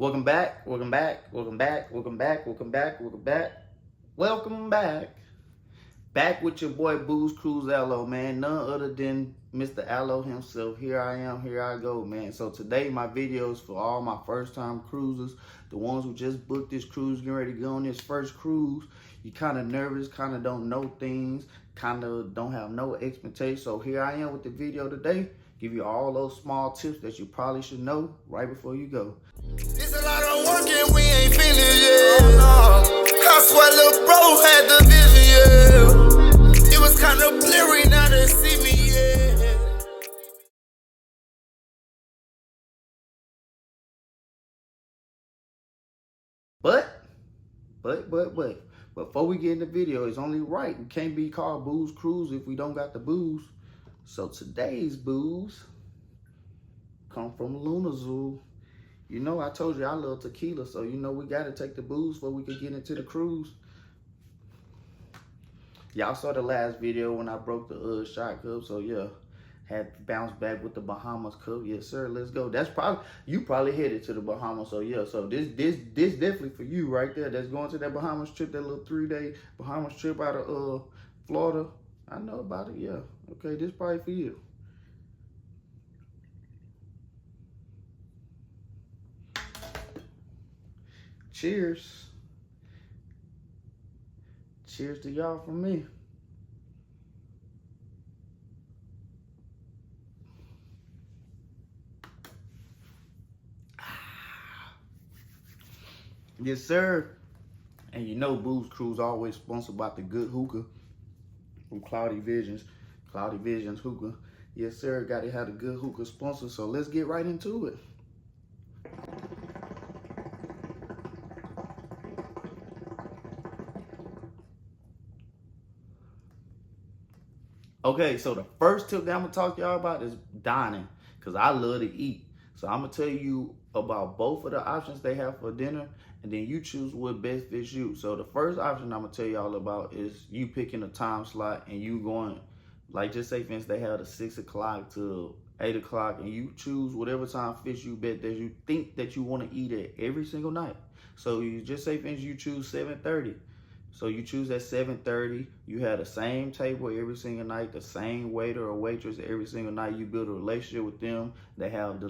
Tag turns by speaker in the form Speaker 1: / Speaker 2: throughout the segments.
Speaker 1: Welcome back, welcome back, welcome back, welcome back, welcome back, welcome back, welcome back. Back with your boy Booze Cruise Allo, man. None other than Mr. Allo himself. Here I am, here I go, man. So today my video is for all my first time cruisers, the ones who just booked this cruise, getting ready to go on this first cruise. You kind of nervous, kind of don't know things, kind of don't have no expectations. So here I am with the video today. Give you all those small tips that you probably should know right before you go.
Speaker 2: It's a lot of work and we ain't finished yet. I swear little bro had the vision, yeah. It was kind of blurry, now they see me, yeah.
Speaker 1: But before we get in the video, it's only right. We can't be called Booze Cruise if we don't got the booze. So today's booze come from Luna Zoo. You know, I told you I love tequila, so you know we got to take the booze before we could get into the cruise. Y'all saw the last video when I broke the shot cup, so yeah, had to bounce back with the Bahamas cup. Yes, sir. Let's go. That's probably you probably headed to the Bahamas, so yeah. So this definitely for you right there. That's going to that Bahamas trip, that little 3-day Bahamas trip out of Florida. I know about it. Yeah. Okay, this probably for you. Cheers. Cheers to y'all from me. Yes, sir. And you know Booze Cruise always sponsored by the good hookah from Cloudy Visions. Cloudy Visions hookah. Yes, sir. Got to have a good hookah sponsor. So let's get right into it. Okay, so the first tip that I'm gonna talk to y'all about is dining, because I love to eat. So I'm gonna tell you about both of the options they have for dinner, and then you choose what best fits you. So the first option I'm gonna tell y'all about is you picking a time slot and you going, like just say for instance, they have the 6 o'clock to 8 o'clock, and you choose whatever time fits you best that you think that you wanna eat at every single night. So you just say for instance, you choose 7:30. So you choose at 7:30, you have the same table every single night, the same waiter or waitress every single night. You build a relationship with them. They have the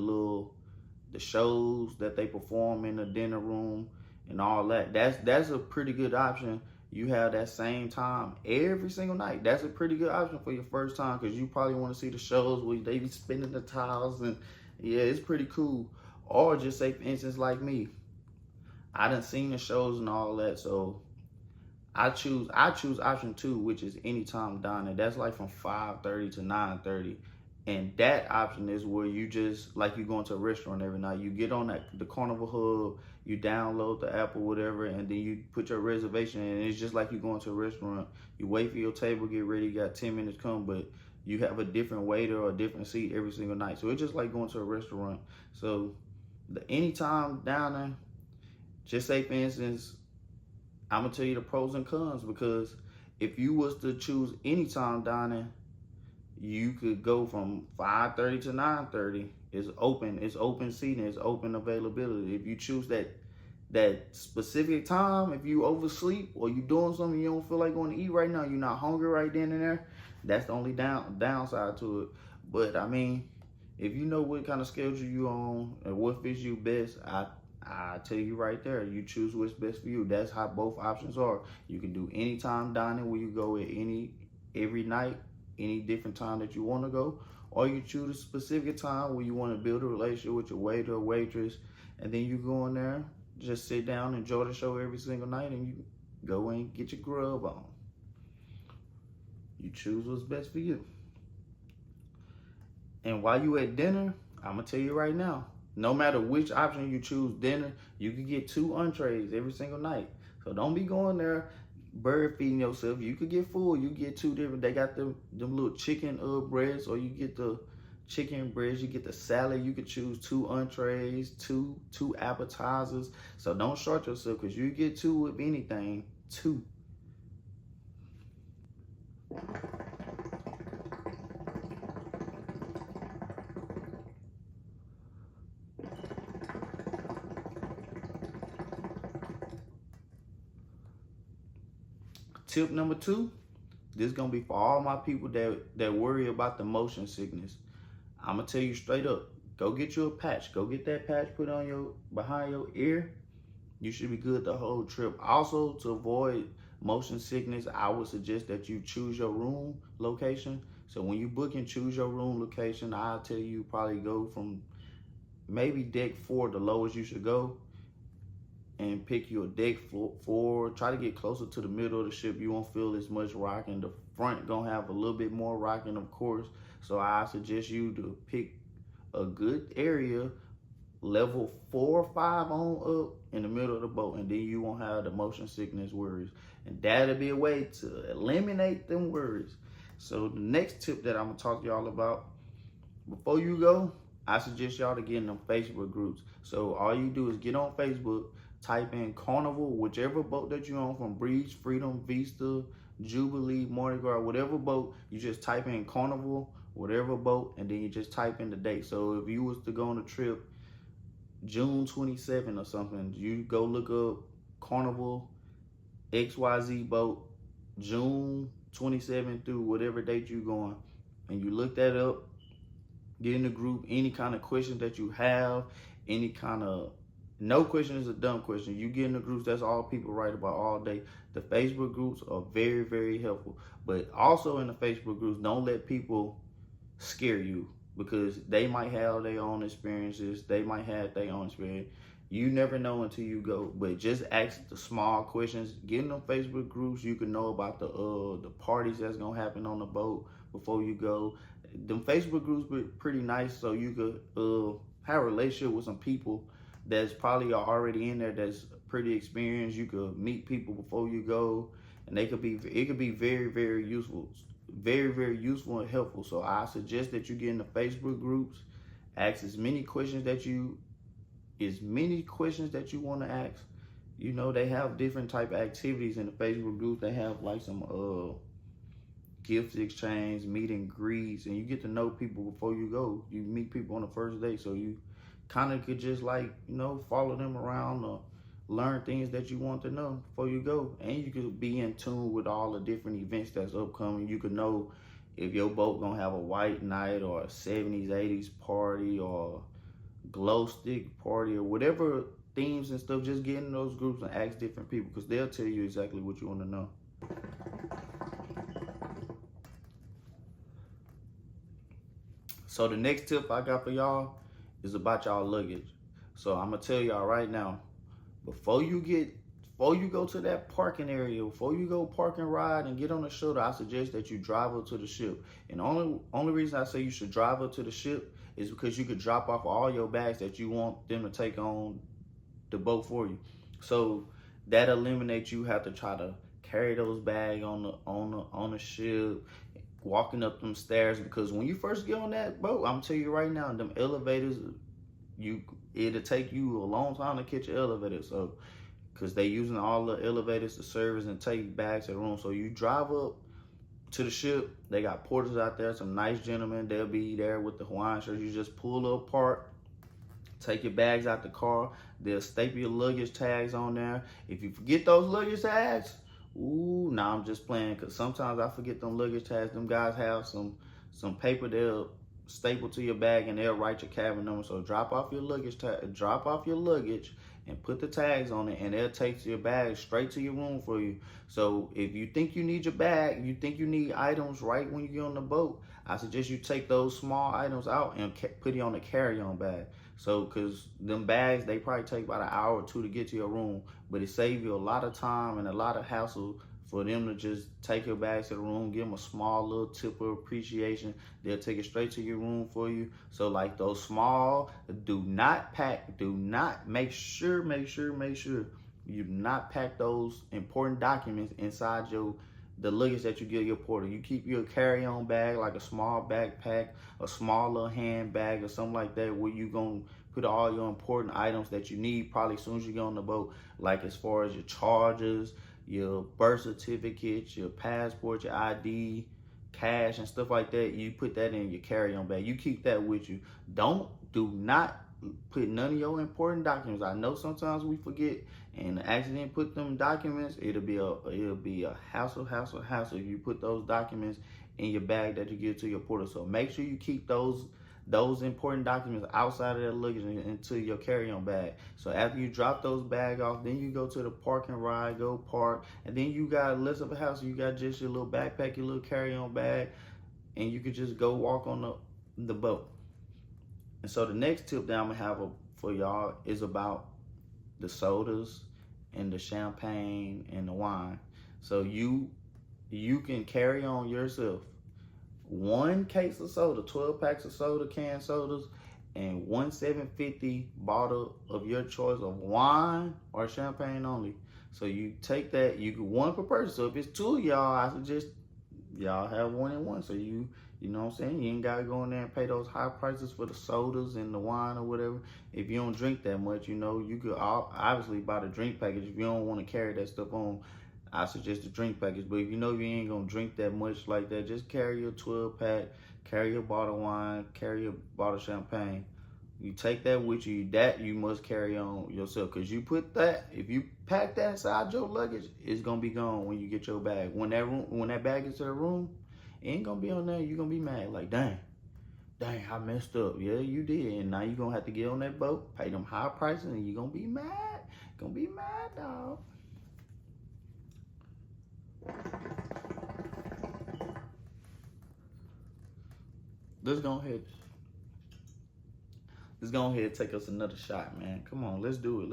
Speaker 1: shows that they perform in the dinner room and all that. That's a pretty good option. You have that same time every single night. That's a pretty good option for your first time, because you probably want to see the shows where they be spinning the tiles, and yeah, it's pretty cool. Or just say for instance like me, I done seen the shows and all that, so I choose option 2, which is anytime dining. That's like from 5:30 to 9:30. And that option is where you just, like you going to a restaurant every night. You get on the Carnival Hub, you download the app or whatever, and then you put your reservation in. And it's just like you going to a restaurant. You wait for your table, get ready, you got 10 minutes come, but you have a different waiter or a different seat every single night. So it's just like going to a restaurant. So the anytime dining, just say for instance, I'm gonna tell you the pros and cons, because if you was to choose anytime dining, you could go from 5:30 to 9:30. It's open seating, it's open availability. If you choose that specific time, if you oversleep or you doing something you don't feel like going to eat right now, you're not hungry right then and there, that's the only downside to it. But I mean, if you know what kind of schedule you on and what fits you best, I tell you right there, you choose what's best for you. That's how both options are. You can do anytime dining, where you go at every night, any different time that you want to go, or you choose a specific time where you want to build a relationship with your waiter or waitress, and then you go in there, just sit down, enjoy the show every single night, and you go in and get your grub on. You choose what's best for you. And while you at dinner, I'm gonna tell you right now, no matter which option you choose dinner, you can get 2 entrees every single night. So don't be going there bird feeding yourself. You could get full. You get 2 different. They got them little chicken breads, or you get the chicken breads. You get the salad. You could choose 2 entrees, two appetizers. So don't short yourself, because you get 2 with anything. 2. Tip number 2, this is gonna be for all my people that worry about the motion sickness. I'm gonna tell you straight up, go get you a patch. Go get that patch put on behind your ear. You should be good the whole trip. Also, to avoid motion sickness, I would suggest that you choose your room location. So when you book and choose your room location, I'll tell you probably go from maybe deck 4, the lowest you should go, and pick you a deck 4. Try to get closer to the middle of the ship. You won't feel as much rocking. The front gonna have a little bit more rocking, of course. So I suggest you to pick a good area, level 4 or 5 on up in the middle of the boat, and then you won't have the motion sickness worries. And that'll be a way to eliminate them worries. So the next tip that I'm gonna talk to y'all about, before you go, I suggest y'all to get in them Facebook groups. So all you do is get on Facebook, type in Carnival, whichever boat that you're on, from Breeze, Freedom, Vista, Jubilee, Mardi Gras, whatever boat, you just type in Carnival, whatever boat, and then you just type in the date. So if you was to go on a trip June 27 or something, you go look up Carnival XYZ boat, June 27 through whatever date you going, and you look that up, get in the group. Any kind of questions that you have, any kind of, no question is a dumb question. You get in the groups, that's all people write about all day. The Facebook groups are very, very helpful. But also in the Facebook groups, don't let people scare you, because they might have their own experiences. They might have their own experience. You never know until you go. But just ask the small questions. Get in them Facebook groups. You can know about the parties that's gonna happen on the boat before you go. Them Facebook groups be pretty nice, so you could have a relationship with some people that's probably already in there that's pretty experienced. You could meet people before you go, and it could be very, very useful. Very, very useful and helpful. So I suggest that you get in the Facebook groups, ask as many questions that you want to ask. You know, they have different type of activities in the Facebook group. They have like some gift exchange, meet and greets, and you get to know people before you go. You meet people on the first day, so you kind of could just, like, you know, follow them around or learn things that you want to know before you go. And you could be in tune with all the different events that's upcoming. You could know if your boat gonna have a white night or a 70s, 80s party or glow stick party or whatever themes and stuff. Just get in those groups and ask different people, because they'll tell you exactly what you want to know. So the next tip I got for y'all is about y'all luggage. So I'm gonna tell y'all right now, before you go to that parking area, before you go park and ride and get on the shuttle, I suggest that you drive up to the ship. And only reason I say you should drive up to the ship is because you could drop off all your bags that you want them to take on the boat for you. So that eliminates you have to try to carry those bags on the ship, walking up them stairs. Because when you first get on that boat, I'm telling you right now, them elevators, it'll take you a long time to catch an elevator. So, because they using all the elevators to service and take bags to the room. So you drive up to the ship. They got porters out there, some nice gentlemen. They'll be there with the Hawaiian shirts. You just pull up, park, take your bags out the car. They'll staple your luggage tags on there. If you forget those luggage tags, ooh, nah, I'm just playing, because sometimes I forget them luggage tags. Them guys have some paper they'll staple to your bag, and they'll write your cabin number. So drop off your luggage and put the tags on it, and they'll take your bag straight to your room for you. So if you think you need your bag, you think you need items right when you get on the boat, I suggest you take those small items out and put it on a carry-on bag. So, because them bags, they probably take about an hour or 2 to get to your room, but it saves you a lot of time and a lot of hassle for them to just take your bags to the room, give them a small little tip of appreciation. They'll take it straight to your room for you. So like those small, make sure you do not pack those important documents inside the luggage that you give your porter. You keep your carry-on bag, like a small backpack, a small little handbag or something like that, where you gonna put all your important items that you need probably as soon as you get on the boat, like as far as your chargers, your birth certificate, your passport, your ID, cash and stuff like that. You put that in your carry-on bag. You keep that with you. Do not put none of your important documents. I know sometimes we forget and accidentally put them documents. It'll be a hassle if you put those documents in your bag that you give to your porter. So make sure you keep those important documents outside of that luggage into your carry-on bag. So after you drop those bags off, then you go to the park and ride, go park, and then you got less of a house. You got just your little backpack, your little carry-on bag, and you could just go walk on the boat. And so the next tip that I'm gonna have for y'all is about the sodas and the champagne and the wine. So you can carry on yourself 1 case of soda, 12 packs of soda, canned sodas, and 1 750 bottle of your choice of wine or champagne only. So you take that, you get 1 per person. So if it's 2 of y'all, I suggest y'all have 1 and 1. So you know what I'm saying? You ain't gotta go in there and pay those high prices for the sodas and the wine or whatever. If you don't drink that much, you know, you could obviously buy the drink package. If you don't want to carry that stuff on, I suggest the drink package. But if you know you ain't gonna drink that much like that, just carry your 12 pack, carry your bottle of wine, carry your bottle of champagne. You take that with you. That you must carry on yourself, because you put that, if you pack that inside your luggage, it's gonna be gone when you get your bag. When that bag gets to the room, it ain't gonna be on there. You're gonna be mad, like, dang, I messed up. Yeah, you did. And now you're gonna have to get on that boat, pay them high prices, and you're gonna be mad. Gonna be mad, dog. Let's go ahead and take us another shot, man. Come on, let's do it,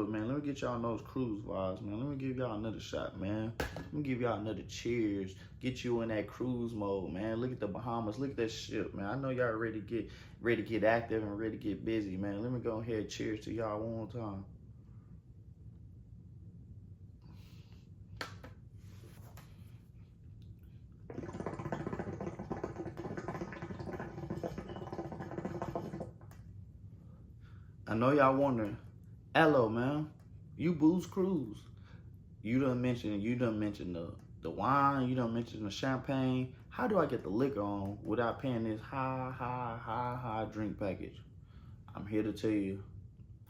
Speaker 1: man. Let me get y'all those cruise vibes, man. Let me give y'all another shot, man. Let me give y'all another cheers. Get you in that cruise mode, man. Look at the Bahamas. Look at that ship, man. I know y'all ready to get active and ready to get busy, man. Let me go ahead and cheers to y'all one more time. I know y'all wondering, hello, man, you booze cruise. You done mentioned the wine, you done mentioned the champagne. How do I get the liquor on without paying this high drink package? I'm here to tell you.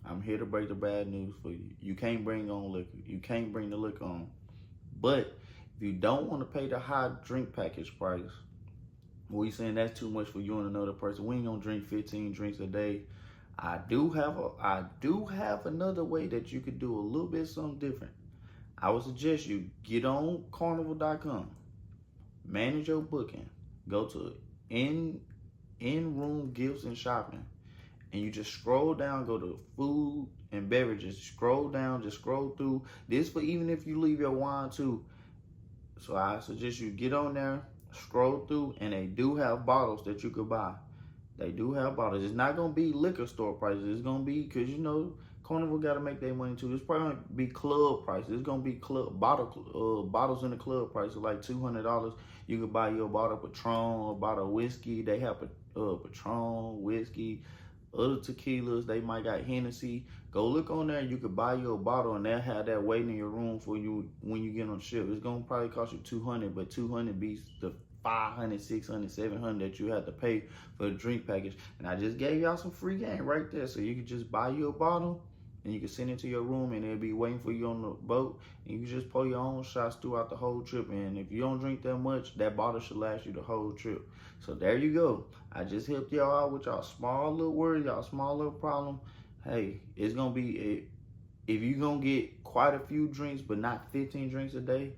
Speaker 1: I'm here to break the bad news for you. You can't bring on liquor. You can't bring the liquor on. But if you don't want to pay the high drink package price, we saying that's too much for you and another person. We ain't gonna drink 15 drinks a day. I do have another way that you could do a little bit something different. I would suggest you get on carnival.com, manage your booking, go to in-room gifts and shopping, and you just scroll down, go to food and beverages, scroll down, just scroll through. This for even if you leave your wine too. So I suggest you get on there, scroll through, and they do have bottles that you could buy. They do have bottles. It's not going to be liquor store prices. It's going to be, because, you know, Carnival got to make their money too. It's probably going to be club prices. It's going to be bottles in the club prices, like $200. You could buy your bottle of Patron, a bottle of whiskey. They have Patron, whiskey, other tequilas. They might got Hennessy. Go look on there. You could buy your bottle, and they'll have that waiting in your room for you when you get on the ship. It's going to probably cost you $200, but $200 beats the $500, $600, $700 that you have to pay for the drink package. And I just gave y'all some free game right there. So you can just buy you a bottle and you can send it to your room, and it'll be waiting for you on the boat. And you can just pour your own shots throughout the whole trip. And if you don't drink that much, that bottle should last you the whole trip. So there you go. I just helped y'all out with y'all small little worries, y'all small little problem. Hey, it's going to be, if you're going to get quite a few drinks, but not 15 drinks a day,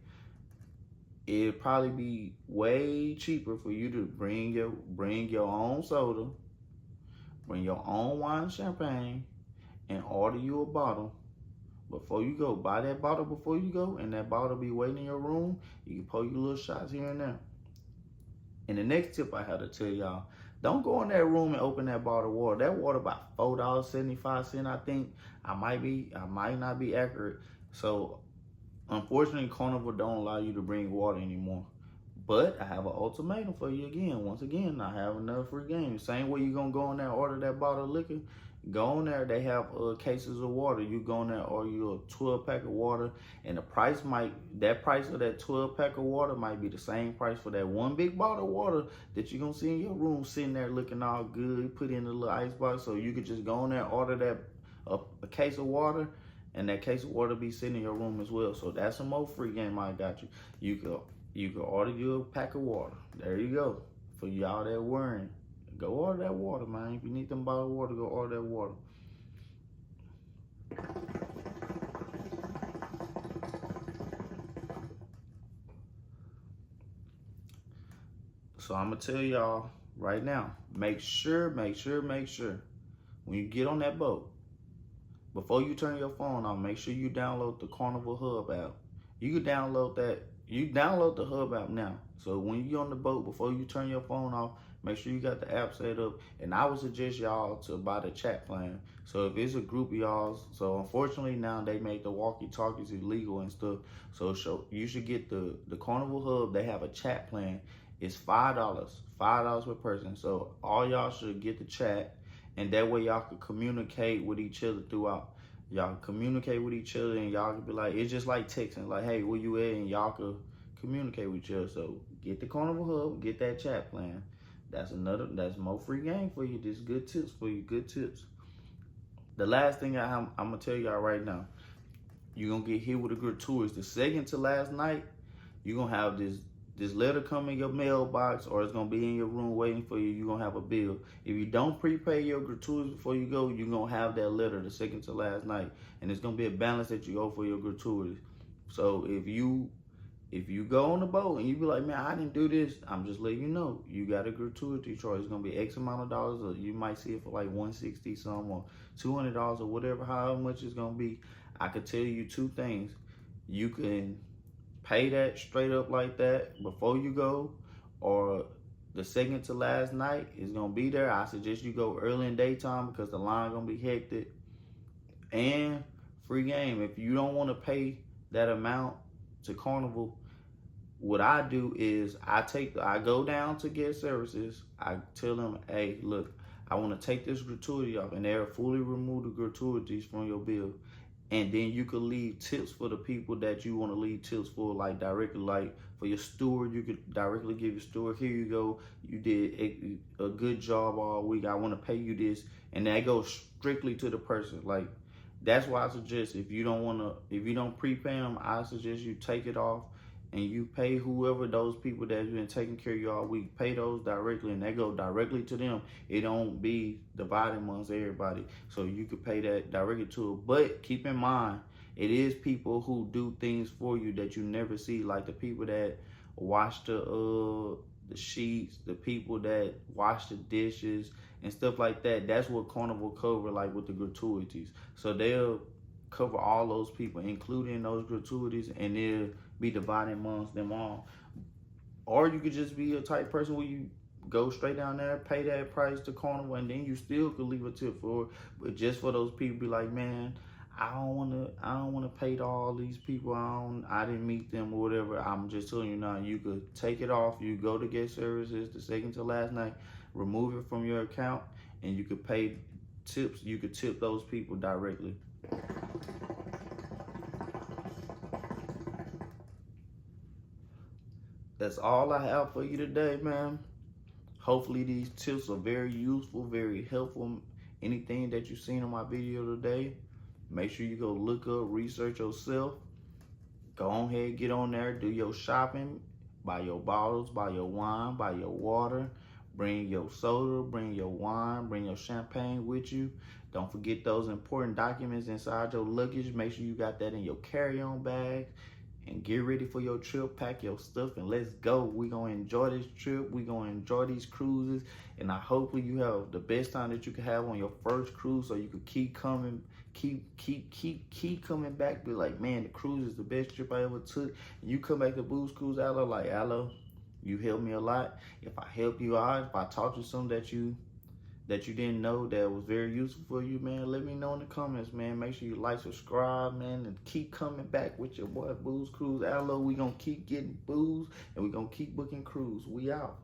Speaker 1: it'd probably be way cheaper for you to bring your own soda, bring your own wine and champagne, and order you a bottle before you go. Buy that bottle before you go, and that bottle be waiting in your room. You can pour your little shots here and there. And the next tip I had to tell y'all, don't go in that room and open that bottle of water. That water about $4.75, I think. I might not be accurate. So unfortunately, Carnival don't allow you to bring water anymore. But I have an ultimatum for you again. Once again, I have another free game. Same way you're going to go in there and order that bottle of liquor, Go on there. They have cases of water. You go in there, or you a 12-pack of water, and the price of that 12-pack of water might be the same price for that one big bottle of water that you're gonna see in your room, sitting there looking all good, put in a little ice box. So you could just go in there, order that a case of water, and that case of water be sitting in your room as well. So that's some more free game I got you. You could order you a pack of water. There you go. For y'all that worrying. Go order that water, man. If you need them bottled water, go order that water. So I'm gonna tell y'all right now, make sure, when you get on that boat, before you turn your phone on, make sure you download the Carnival Hub app. You can download that. You download the Hub app now. So when you're on the boat, before you turn your phone off, make sure you got the app set up. And I would suggest y'all to buy the chat plan. So if it's a group of y'all, so unfortunately now they make the walkie-talkies illegal and stuff. So you should get the Carnival Hub. They have a chat plan. It's $5 per person. So all y'all should get the chat, and that way y'all can communicate with each other throughout. Y'all can communicate with each other, and y'all can be like, it's just like texting, like, hey, where you at? And y'all can communicate with each other. So get the Carnival Hub, get that chat plan. That's more free game for you. This good tips for you, good tips. The last thing I'm gonna tell y'all right now, you're gonna get hit with a gratuitous. The second to last night, you're gonna have this letter come in your mailbox, or it's gonna be in your room waiting for you. You're gonna have a bill. If you don't prepay your gratuitous before you go, you're gonna have that letter the second to last night, and it's gonna be a balance that you owe for your gratuitous. So if you go on the boat and you be like, man, I didn't do this, I'm just letting you know, you got a gratuity charge. It's gonna be X amount of dollars, or you might see it for like $160 some, or $200, or whatever, however much it's gonna be. I could tell you two things. You can pay that straight up like that before you go, or the second to last night is gonna be there. I suggest you go early in daytime because the line gonna be hectic. And free game. If you don't want to pay that amount to Carnival, what I do is I go down to guest services. I tell them, hey, look, I want to take this gratuity off, and they'll fully remove the gratuities from your bill. And then you could leave tips for the people that you want to leave tips for, like directly, like for your steward, you could directly give your steward, here you go, you did a good job all week, I want to pay you this, and that goes strictly to the person. Like, that's why I suggest, if you don't prepay them, I suggest you take it off and you pay whoever, those people that's been taking care of you all week, pay those directly, and they go directly to them. It don't be divided amongst everybody. So you could pay that directly to it. But keep in mind, it is people who do things for you that you never see, like the people that wash the sheets, the people that wash the dishes and stuff like that. That's what Carnival cover, like with the gratuities. So they'll cover all those people, including those gratuities, and they'll be divided amongst them all. Or you could just be a type person where you go straight down there, pay that price to Carnival, and then you still could leave a tip for it. But just for those people, be like, man, I don't wanna pay to all these people. I didn't meet them or whatever. I'm just telling you now, you could take it off. You go to guest services the second to last night, remove it from your account, and you could pay tips. You could tip those people directly. That's all I have for you today, man. Hopefully these tips are very useful, very helpful. Anything that you've seen in my video today, make sure you go look up, research yourself. Go on ahead, get on there, do your shopping, buy your bottles, buy your wine, buy your water, bring your soda, bring your wine, bring your champagne with you. Don't forget those important documents inside your luggage. Make sure you got that in your carry-on bag. And get ready for your trip, pack your stuff, and let's go. We're gonna enjoy this trip. We're gonna enjoy these cruises. And I hope you have the best time that you can have on your first cruise, so you could keep coming, keep coming back. Be like, man, the cruise is the best trip I ever took. And you come back to Boo's Cruise, Aloe, like, Aloe, you helped me a lot. If I helped you out, if I taught you something that you didn't know that was very useful for you, man, let me know in the comments, man. Make sure you like, subscribe, man, and keep coming back with your boy Boo's Cruise. Aloe, we gonna keep getting booze, and we gonna keep booking cruise. We out.